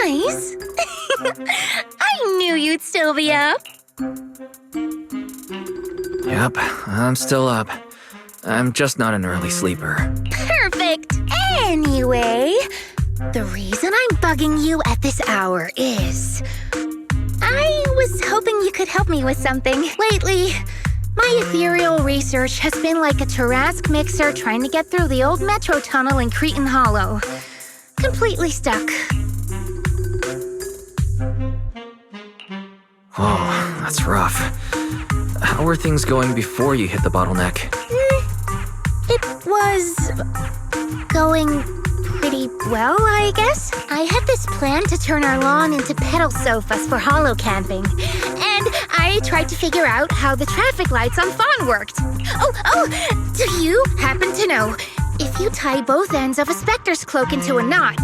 Nice. I knew you'd still be up. Yep, I'm still up. I'm just not an early sleeper. Perfect. Anyway, the reason I'm bugging you at this hour is... I was hoping you could help me with something. Lately, my ethereal research has been like a Tarrasque mixer trying to get through the old metro tunnel in Cretan Hollow. Completely stuck. Oh, that's rough. How were things going before you hit the bottleneck? It was... going pretty well, I guess. I had this plan to turn our lawn into pedal sofas for hollow camping. And I tried to figure out how the traffic lights on Fawn worked. Oh, do you happen to know, if you tie both ends of a specter's cloak into a knot,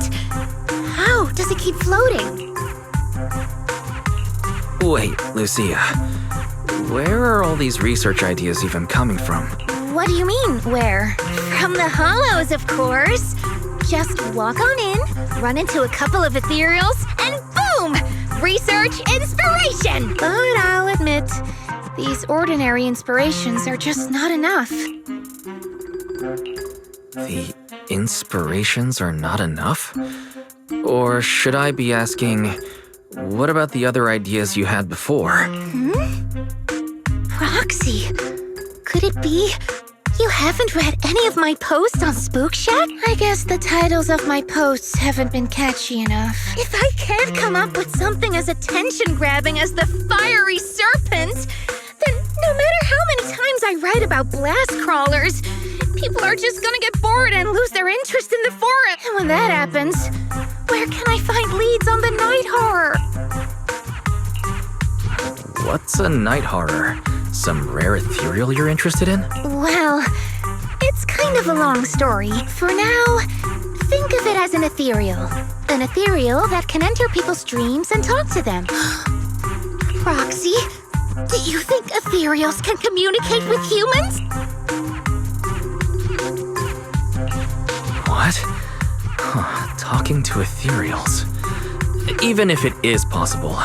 how does it keep floating? Wait, Lucia. Where are all these research ideas even coming from? What do you mean, where? From the hollows, of course. Just walk on in, run into a couple of ethereals, and boom! Research inspiration! But I'll admit, these ordinary inspirations are just not enough. The inspirations are not enough? Or should I be asking, what about the other ideas you had before? Roxy, could it be you haven't read any of my posts on Spook Shack? I guess the titles of my posts haven't been catchy enough. If I can't come up with something as attention-grabbing as the fiery serpent, then no matter how many times I write about blast crawlers, people are just gonna get bored and lose their interest in the forest. And when that happens, where can I find leads on the night horror? What's a night horror? Some rare ethereal you're interested in? Well, it's kind of a long story. For now, think of it as an ethereal. An ethereal that can enter people's dreams and talk to them. Roxy, do you think ethereals can communicate with humans? What? Talking to ethereals. Even if it is possible,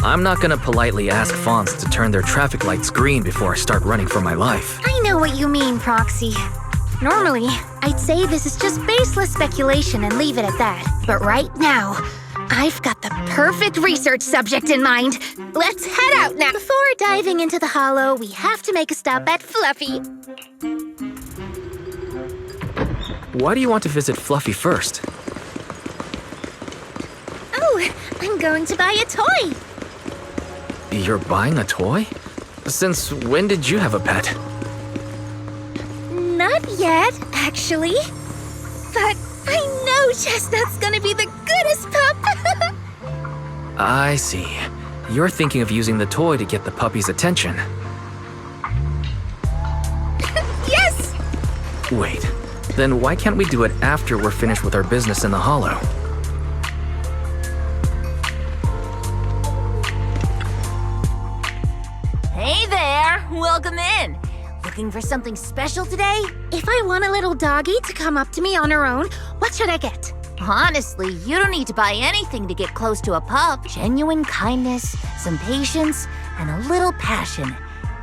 I'm not gonna politely ask Fawns to turn their traffic lights green before I start running for my life. I know what you mean, Proxy. Normally, I'd say this is just baseless speculation and leave it at that. But right now, I've got the perfect research subject in mind. Let's head out now. Before diving into the hollow, we have to make a stop at Fluffy. Why do you want to visit Fluffy first? Oh, I'm going to buy a toy. You're buying a toy? Since when did you have a pet? Not yet, actually. But I know Chestnut's gonna be the goodest pup. I see. You're thinking of using the toy to get the puppy's attention. Yes! Wait, then why can't we do it after we're finished with our business in the hollow? Hey there! Welcome in! Looking for something special today? If I want a little doggy to come up to me on her own, what should I get? Honestly, you don't need to buy anything to get close to a pup. Genuine kindness, some patience, and a little passion.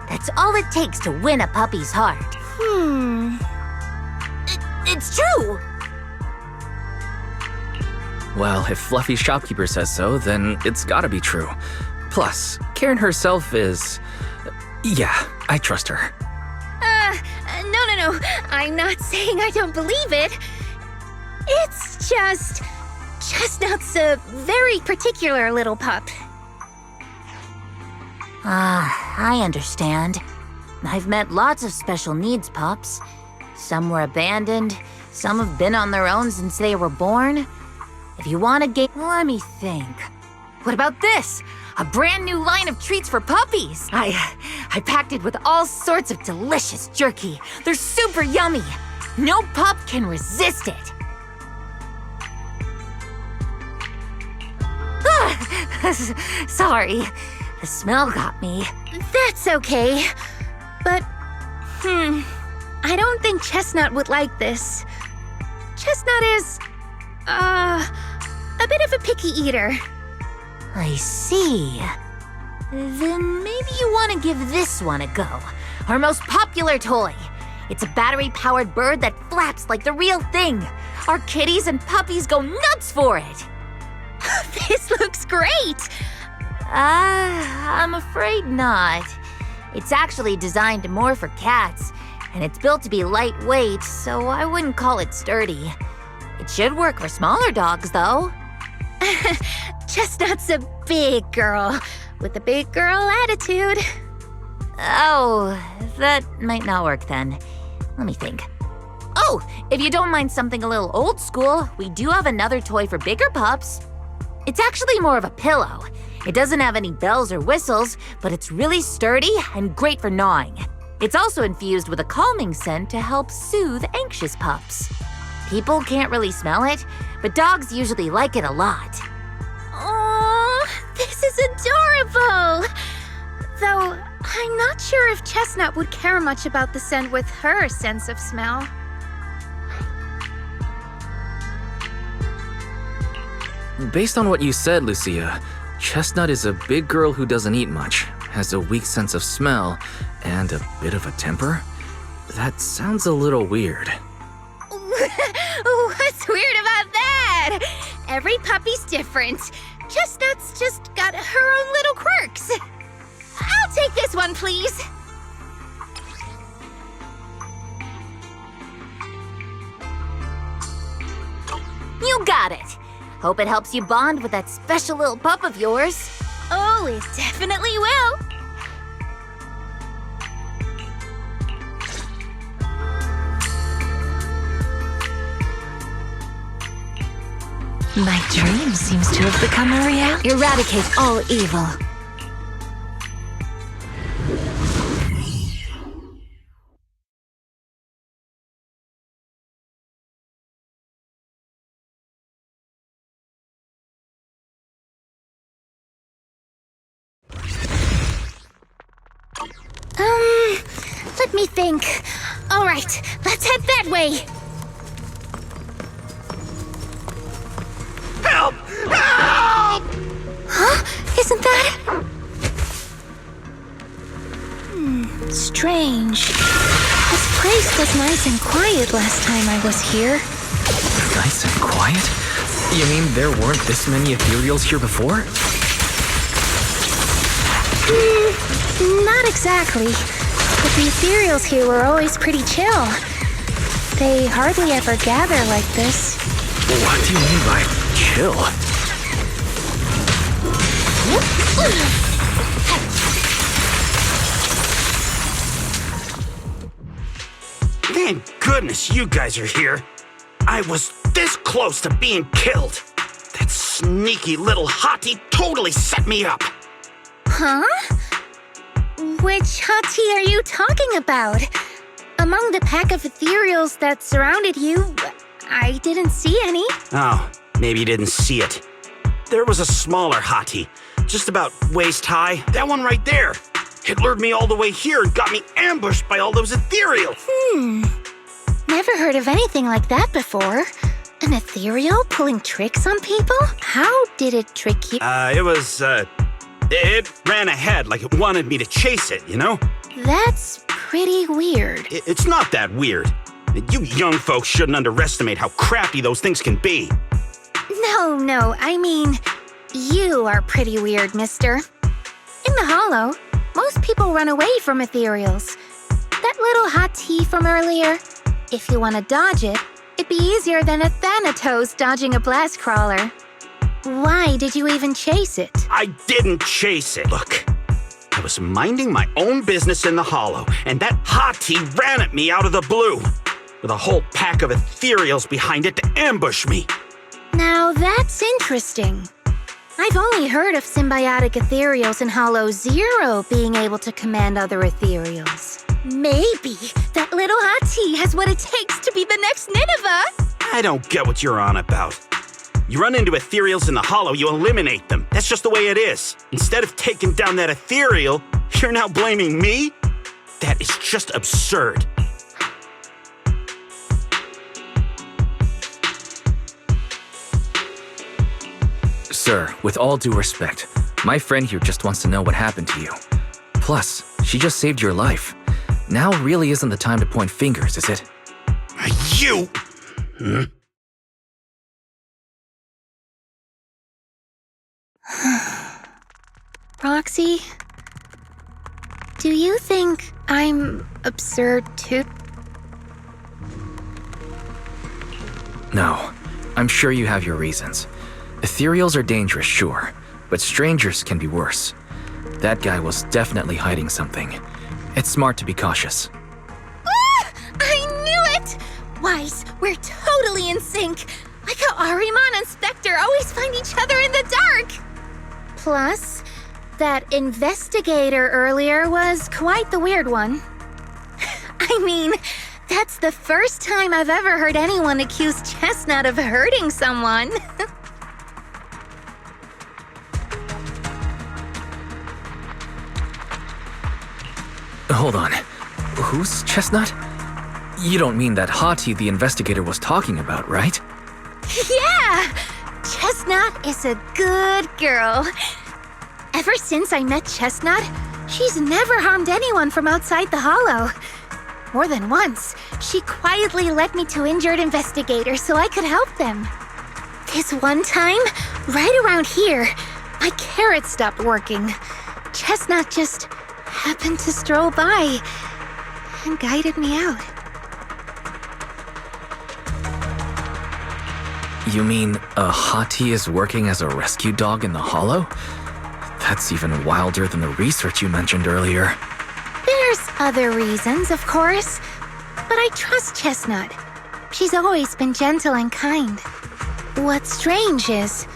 That's all it takes to win a puppy's heart. It's true! Well, if Fluffy's shopkeeper says so, then it's gotta be true. Plus, Karen herself is... yeah, I trust her. No. I'm not saying I don't believe it. It's just... Chestnut's a very particular little pup. I understand. I've met lots of special needs pups. Some were abandoned, some have been on their own since they were born. If you want to get... let me think. What about this? A brand new line of treats for puppies! I packed it with all sorts of delicious jerky. They're super yummy. No pup can resist it. Sorry, the smell got me. That's okay. But, I don't think Chestnut would like this. Chestnut is, a bit of a picky eater. I see. Then maybe you want to give this one a go. Our most popular toy. It's a battery-powered bird that flaps like the real thing. Our kitties and puppies go nuts for it. This looks great! I'm afraid not. It's actually designed more for cats, and it's built to be lightweight, so I wouldn't call it sturdy. It should work for smaller dogs, though. Chestnut's a big girl, with a big girl attitude. Oh, that might not work then. Let me think. Oh, if you don't mind something a little old school, we do have another toy for bigger pups. It's actually more of a pillow. It doesn't have any bells or whistles, but it's really sturdy and great for gnawing. It's also infused with a calming scent to help soothe anxious pups. People can't really smell it, but dogs usually like it a lot. Oh, this is adorable! Though, I'm not sure if Chestnut would care much about the scent with her sense of smell. Based on what you said, Lucia, Chestnut is a big girl who doesn't eat much, has a weak sense of smell, and a bit of a temper? That sounds a little weird. What's weird about that? Every puppy's different. Chestnut's just got her own little quirks. I'll take this one, please. You got it. Hope it helps you bond with that special little pup of yours. Oh, it definitely will. My dream seems to have become a reality. Eradicate all evil. Let me think. All right, let's head that way. Help! Help! Huh? Isn't that... strange. This place was nice and quiet last time I was here. Nice and quiet? You mean there weren't this many ethereals here before? Not exactly. But the ethereals here were always pretty chill. They hardly ever gather like this. What do you mean by chill? Thank goodness you guys are here. I was this close to being killed. That sneaky little hottie totally set me up. Huh? Which hottie are you talking about? Among the pack of ethereals that surrounded you, I didn't see any. Oh, maybe you didn't see it. There was a smaller hottie, just about waist high. That one right there. It lured me all the way here and got me ambushed by all those ethereals. Never heard of anything like that before. An ethereal pulling tricks on people? How did it trick you? It ran ahead like it wanted me to chase it, you know? That's pretty weird. It's not that weird. You young folks shouldn't underestimate how crafty those things can be. No, I mean, you are pretty weird, mister. In the Hollow, most people run away from ethereals. That little hottie from earlier, if you want to dodge it, it'd be easier than a Thanatos dodging a blast crawler. Why did you even chase it? I didn't chase it. Look, I was minding my own business in the Hollow, and that hottie ran at me out of the blue, with a whole pack of ethereals behind it to ambush me. Now that's interesting. I've only heard of symbiotic ethereals in Hollow Zero being able to command other ethereals. Maybe that little hottie has what it takes to be the next Nineveh. I don't get what you're on about. You run into ethereals in the Hollow, you eliminate them. That's just the way it is. Instead of taking down that ethereal, you're now blaming me? That is just absurd. Sir, with all due respect, my friend here just wants to know what happened to you. Plus, she just saved your life. Now really isn't the time to point fingers, is it? You! Roxy, do you think I'm absurd too? No, I'm sure you have your reasons. Ethereals are dangerous, sure, but strangers can be worse. That guy was definitely hiding something. It's smart to be cautious. Ah! I knew it! Wise, we're totally in sync. Like how Ahriman and Spectre always find each other in the dark. Plus, that investigator earlier was quite the weird one. I mean, that's the first time I've ever heard anyone accuse Chestnut of hurting someone. Hold on. Who's Chestnut? You don't mean that Hati the investigator was talking about, right? Yeah! Chestnut is a good girl. Ever since I met Chestnut, she's never harmed anyone from outside the Hollow. More than once, she quietly led me to injured investigators so I could help them. This one time, right around here, my carrot stopped working. Chestnut just happened to stroll by and guided me out. You mean Hati is working as a rescue dog in the Hollow? That's even wilder than the research you mentioned earlier. There's other reasons, of course, but I trust Chestnut. She's always been gentle and kind. What's strange is,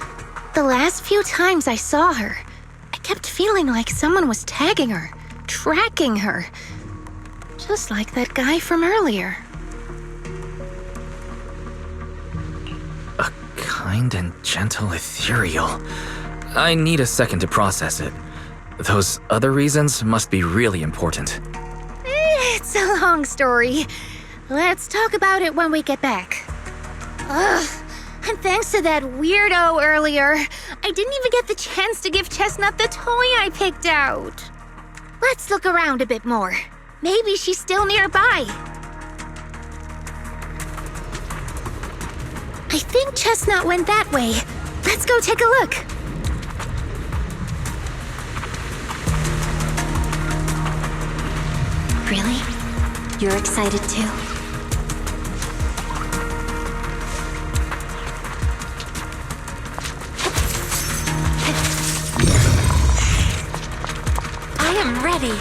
the last few times I saw her, I kept feeling like someone was tagging her, tracking her. Just like that guy from earlier. A kind and gentle ethereal. I need a second to process it. Those other reasons must be really important. It's a long story. Let's talk about it when we get back. Ugh, and thanks to that weirdo earlier, I didn't even get the chance to give Chestnut the toy I picked out. Let's look around a bit more. Maybe she's still nearby. I think Chestnut went that way. Let's go take a look. Really? You're excited too? I am ready.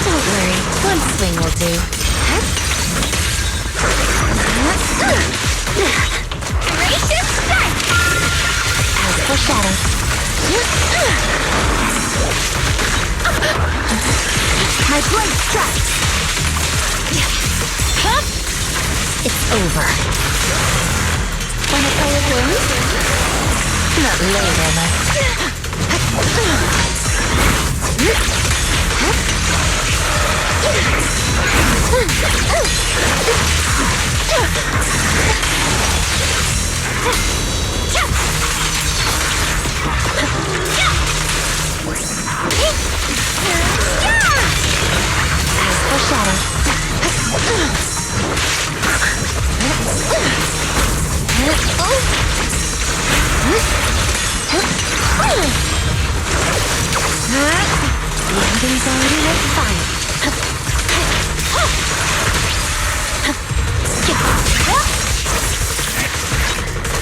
Don't worry, one swing will do. Gracious strike! As for shadows. My blade strikes. It's over. Wanna play a game? Not later, As for shadows. The ending's already lit fire.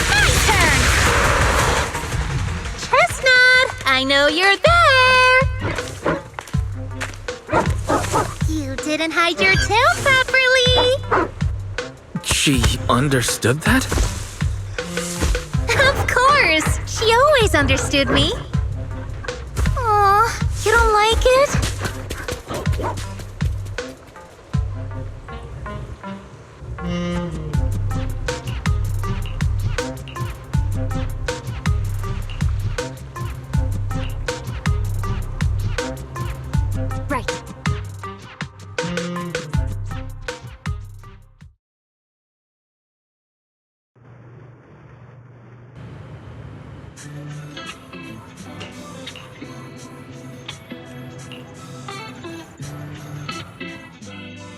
My turn! Chestnut, I know you're there! You didn't hide your tail properly! She understood that? Of course! She always understood me. Aw, you don't like it?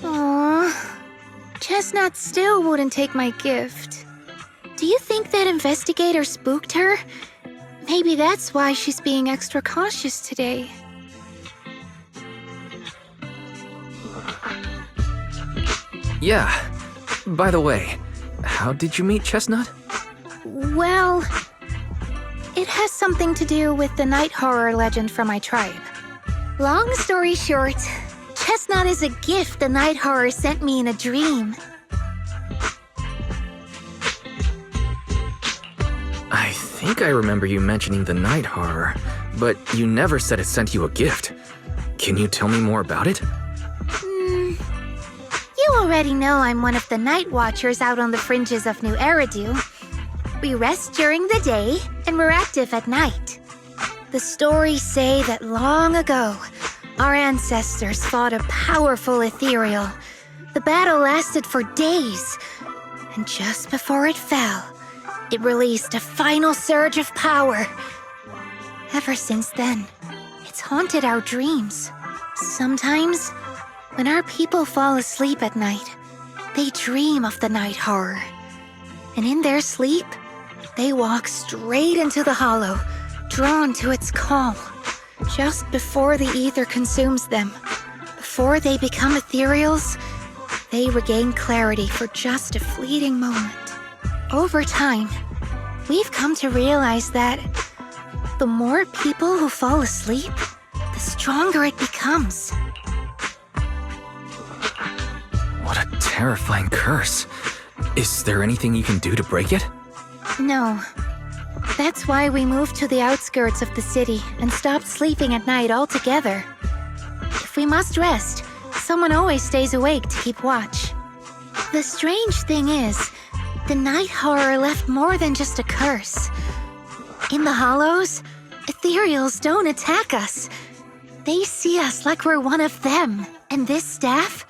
Aww. Chestnut still wouldn't take my gift. Do you think that investigator spooked her? Maybe that's why she's being extra cautious today. Yeah. By the way, how did you meet Chestnut? Well, it has something to do with the night horror legend from my tribe. Long story short, Chestnut is a gift the night horror sent me in a dream. I think I remember you mentioning the night horror, but you never said it sent you a gift. Can you tell me more about it? You already know I'm one of the night watchers out on the fringes of New Eridu. We rest during the day, and we're active at night. The stories say that long ago, our ancestors fought a powerful ethereal. The battle lasted for days, and just before it fell, it released a final surge of power. Ever since then, it's haunted our dreams. Sometimes, when our people fall asleep at night, they dream of the night horror. And in their sleep, they walk straight into the hollow, drawn to its call. Just before the ether consumes them, before they become ethereals, they regain clarity for just a fleeting moment. Over time, we've come to realize that the more people who fall asleep, the stronger it becomes. What a terrifying curse. Is there anything you can do to break it? No. That's why we moved to the outskirts of the city and stopped sleeping at night altogether. If we must rest, someone always stays awake to keep watch. The strange thing is, the night horror left more than just a curse. In the hollows, ethereals don't attack us. They see us like we're one of them. And this staff?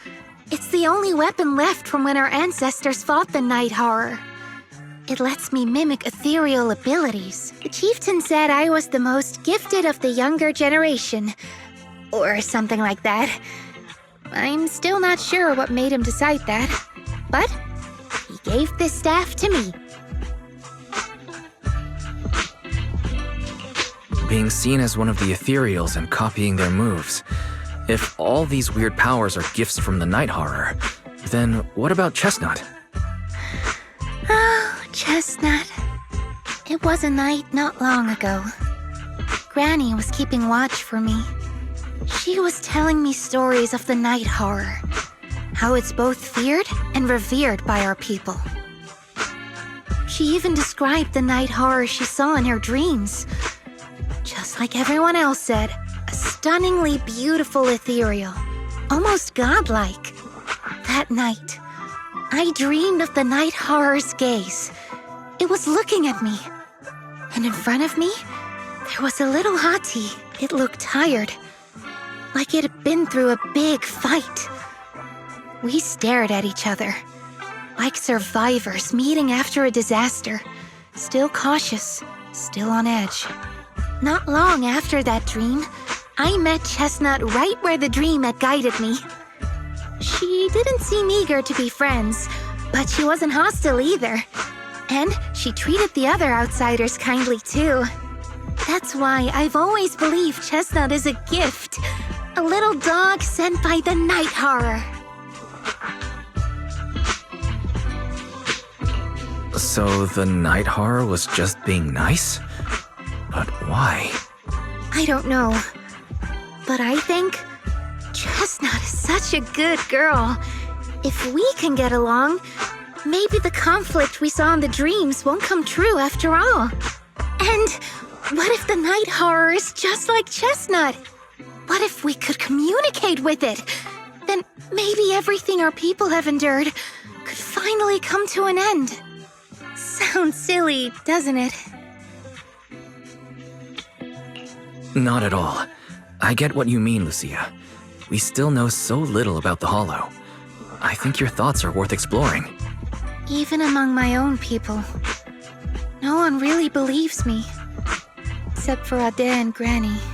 It's the only weapon left from when our ancestors fought the night horror. It lets me mimic ethereal abilities. The chieftain said I was the most gifted of the younger generation. Or something like that. I'm still not sure what made him decide that. But he gave this staff to me. Being seen as one of the ethereals and copying their moves. If all these weird powers are gifts from the night horror, then what about Chestnut? Oh, Chestnut. It was a night not long ago. Granny was keeping watch for me. She was telling me stories of the night horror, how it's both feared and revered by our people. She even described the night horror she saw in her dreams. Just like everyone else said, a stunningly beautiful ethereal, almost godlike. That night, I dreamed of the night horror's gaze. It was looking at me. And in front of me, there was a little hottie. It looked tired, like it had been through a big fight. We stared at each other, like survivors meeting after a disaster, still cautious, still on edge. Not long after that dream, I met Chestnut right where the dream had guided me. She didn't seem eager to be friends, but she wasn't hostile either. And she treated the other outsiders kindly too. That's why I've always believed Chestnut is a gift. A little dog sent by the night horror. So the night horror was just being nice? But why? I don't know. But I think Chestnut is such a good girl. If we can get along, maybe the conflict we saw in the dreams won't come true after all. And what if the night horror is just like Chestnut? What if we could communicate with it? Then maybe everything our people have endured could finally come to an end. Sounds silly, doesn't it? Not at all. I get what you mean, Lucia. We still know so little about the Hollow. I think your thoughts are worth exploring. Even among my own people, no one really believes me. except for Ade and Granny.